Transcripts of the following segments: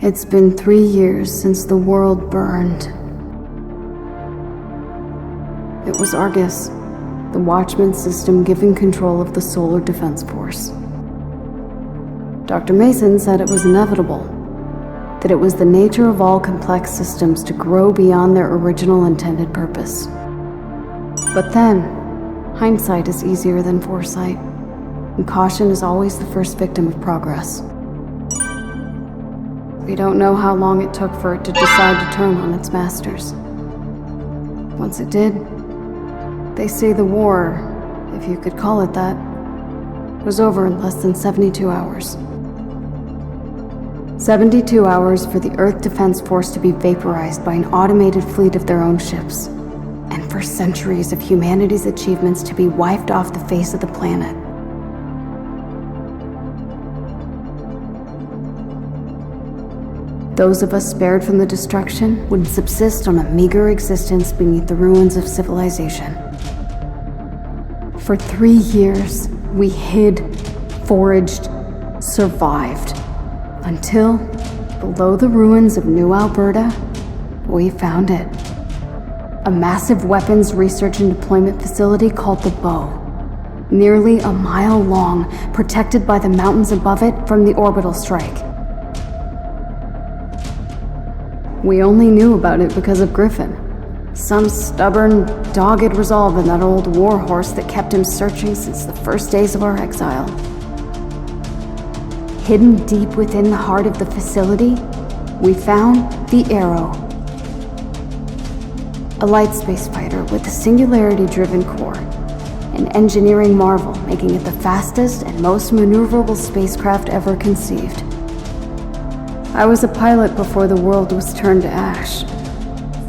It's been 3 years since the world burned. It was Argus, the Watchman system given control of the Solar Defense Force. Dr. Mason said it was inevitable, that it was the nature of all complex systems to grow beyond their original intended purpose. But then, hindsight is easier than foresight, and caution is always the first victim of progress. We don't know how long it took for it to decide to turn on its masters. Once it did, they say the war, if you could call it that, was over in less than 72 hours. 72 hours for the Earth Defense Force to be vaporized by an automated fleet of their own ships, and for centuries of humanity's achievements to be wiped off the face of the planet. Those of us spared from the destruction would subsist on a meager existence beneath the ruins of civilization. For 3 years, we hid, foraged, survived, until, below the ruins of New Alberta, we found it. A massive weapons research and deployment facility called the Bow, nearly a mile long, protected by the mountains above it from the orbital strike. We only knew about it because of Griffin. Some stubborn, dogged resolve in that old warhorse that kept him searching since the first days of our exile. Hidden deep within the heart of the facility, we found the Arrow. A light space fighter with a singularity-driven core. An engineering marvel, making it the fastest and most maneuverable spacecraft ever conceived. I was a pilot before the world was turned to ash,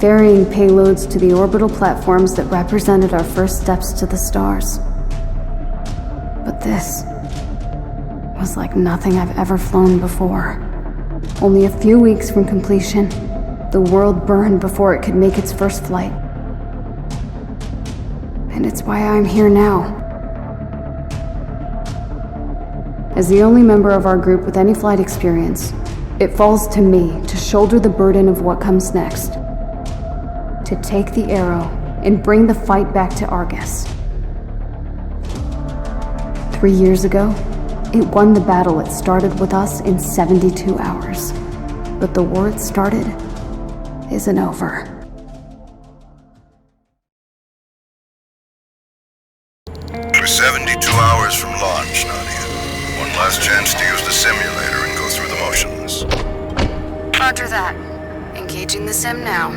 ferrying payloads to the orbital platforms that represented our first steps to the stars. But this was like nothing I've ever flown before. Only a few weeks from completion, the world burned before it could make its first flight. And it's why I'm here now. As the only member of our group with any flight experience, it falls to me to shoulder the burden of what comes next. To take the Arrow and bring the fight back to Argus. 3 years ago, it won the battle it started with us in 72 hours. But the war it started isn't over. We're 72 hours from launch, Nadia. One last chance to use the simulator and go through the motions. Roger that. Engaging the sim now.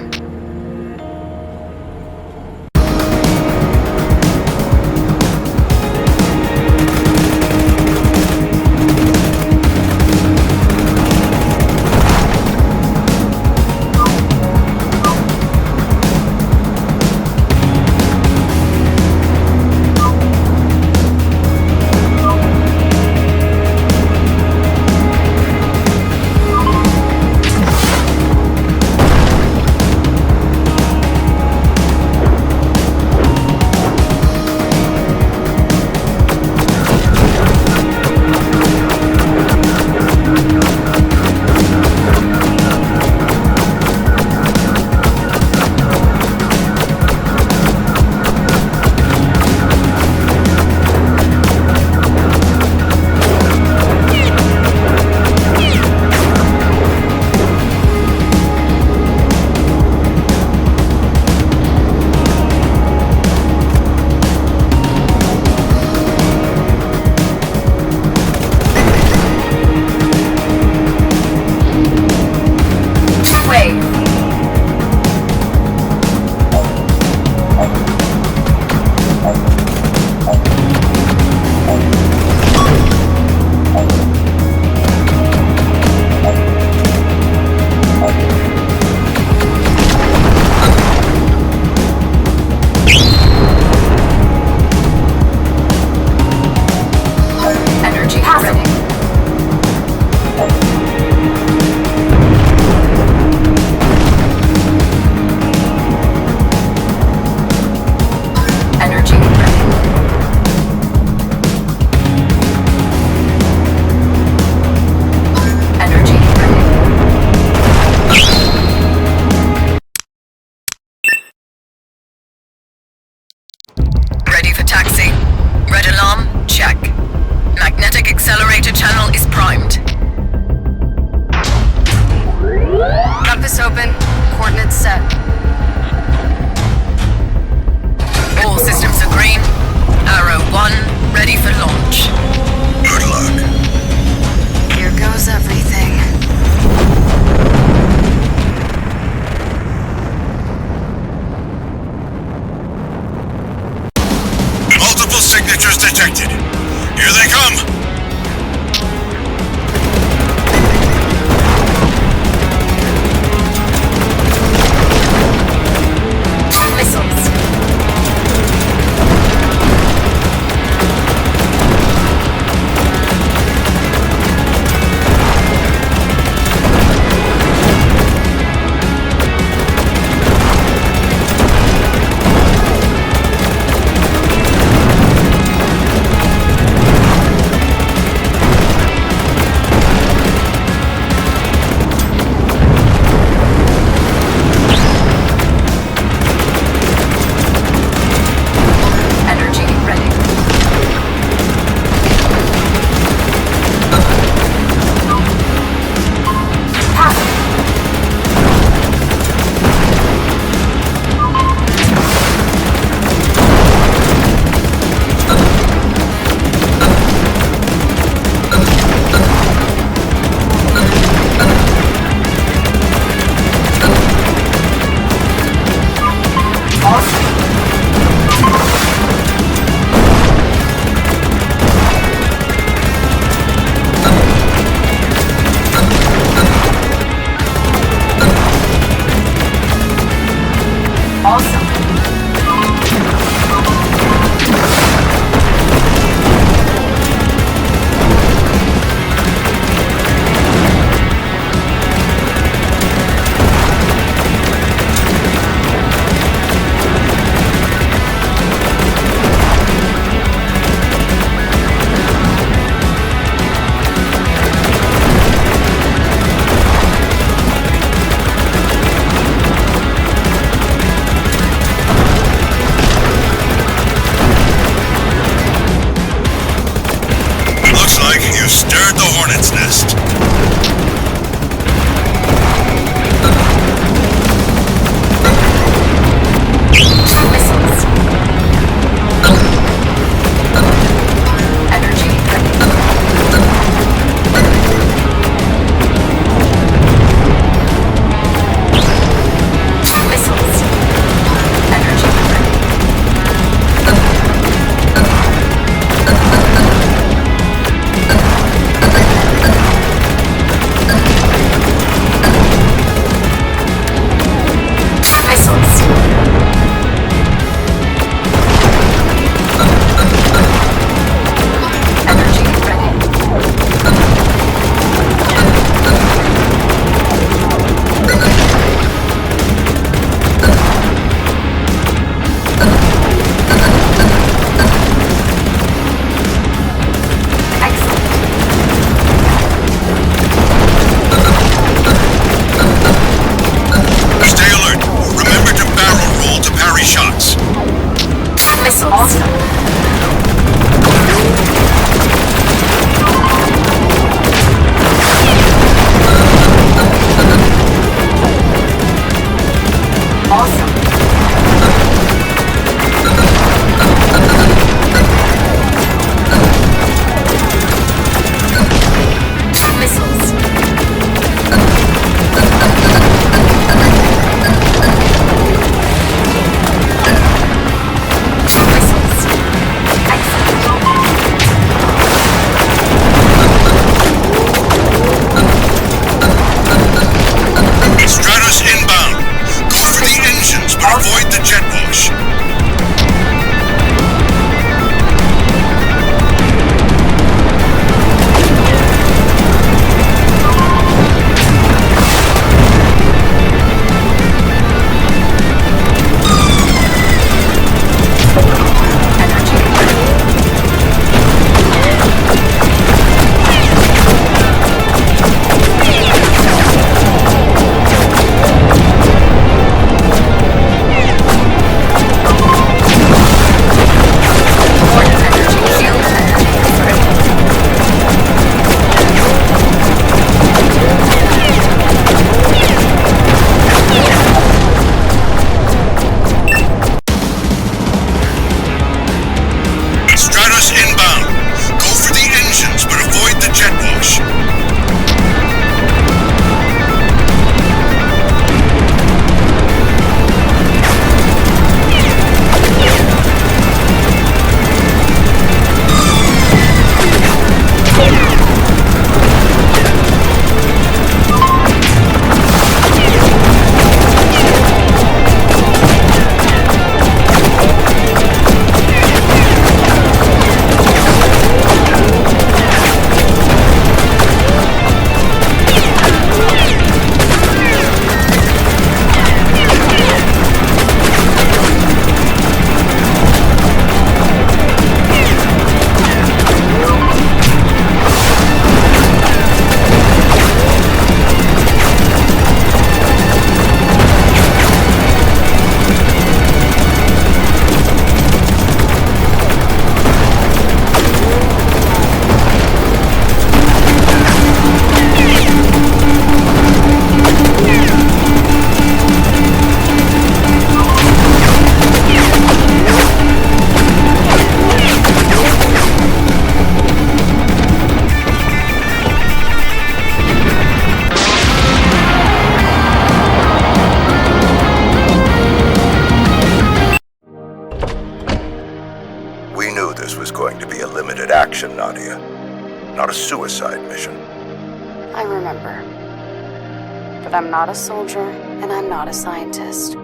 But I'm not a soldier, and I'm not a scientist.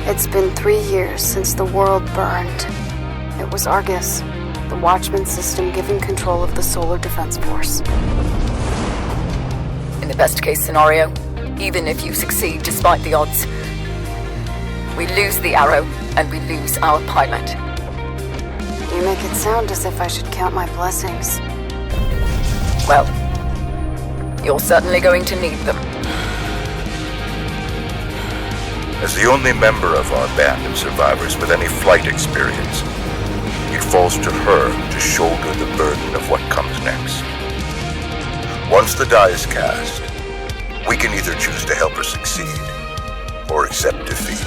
It's been 3 years since the world burned. It was Argus, the Watchman system given control of the Solar Defense Force. In the best case scenario, even if you succeed despite the odds, we lose the Arrow and we lose our pilot. You make it sound as if I should count my blessings. Well, you're certainly going to need them. As the only member of our band of survivors with any flight experience, it falls to her to shoulder the burden of what comes next. Once the die is cast, we can either choose to help her succeed or accept defeat.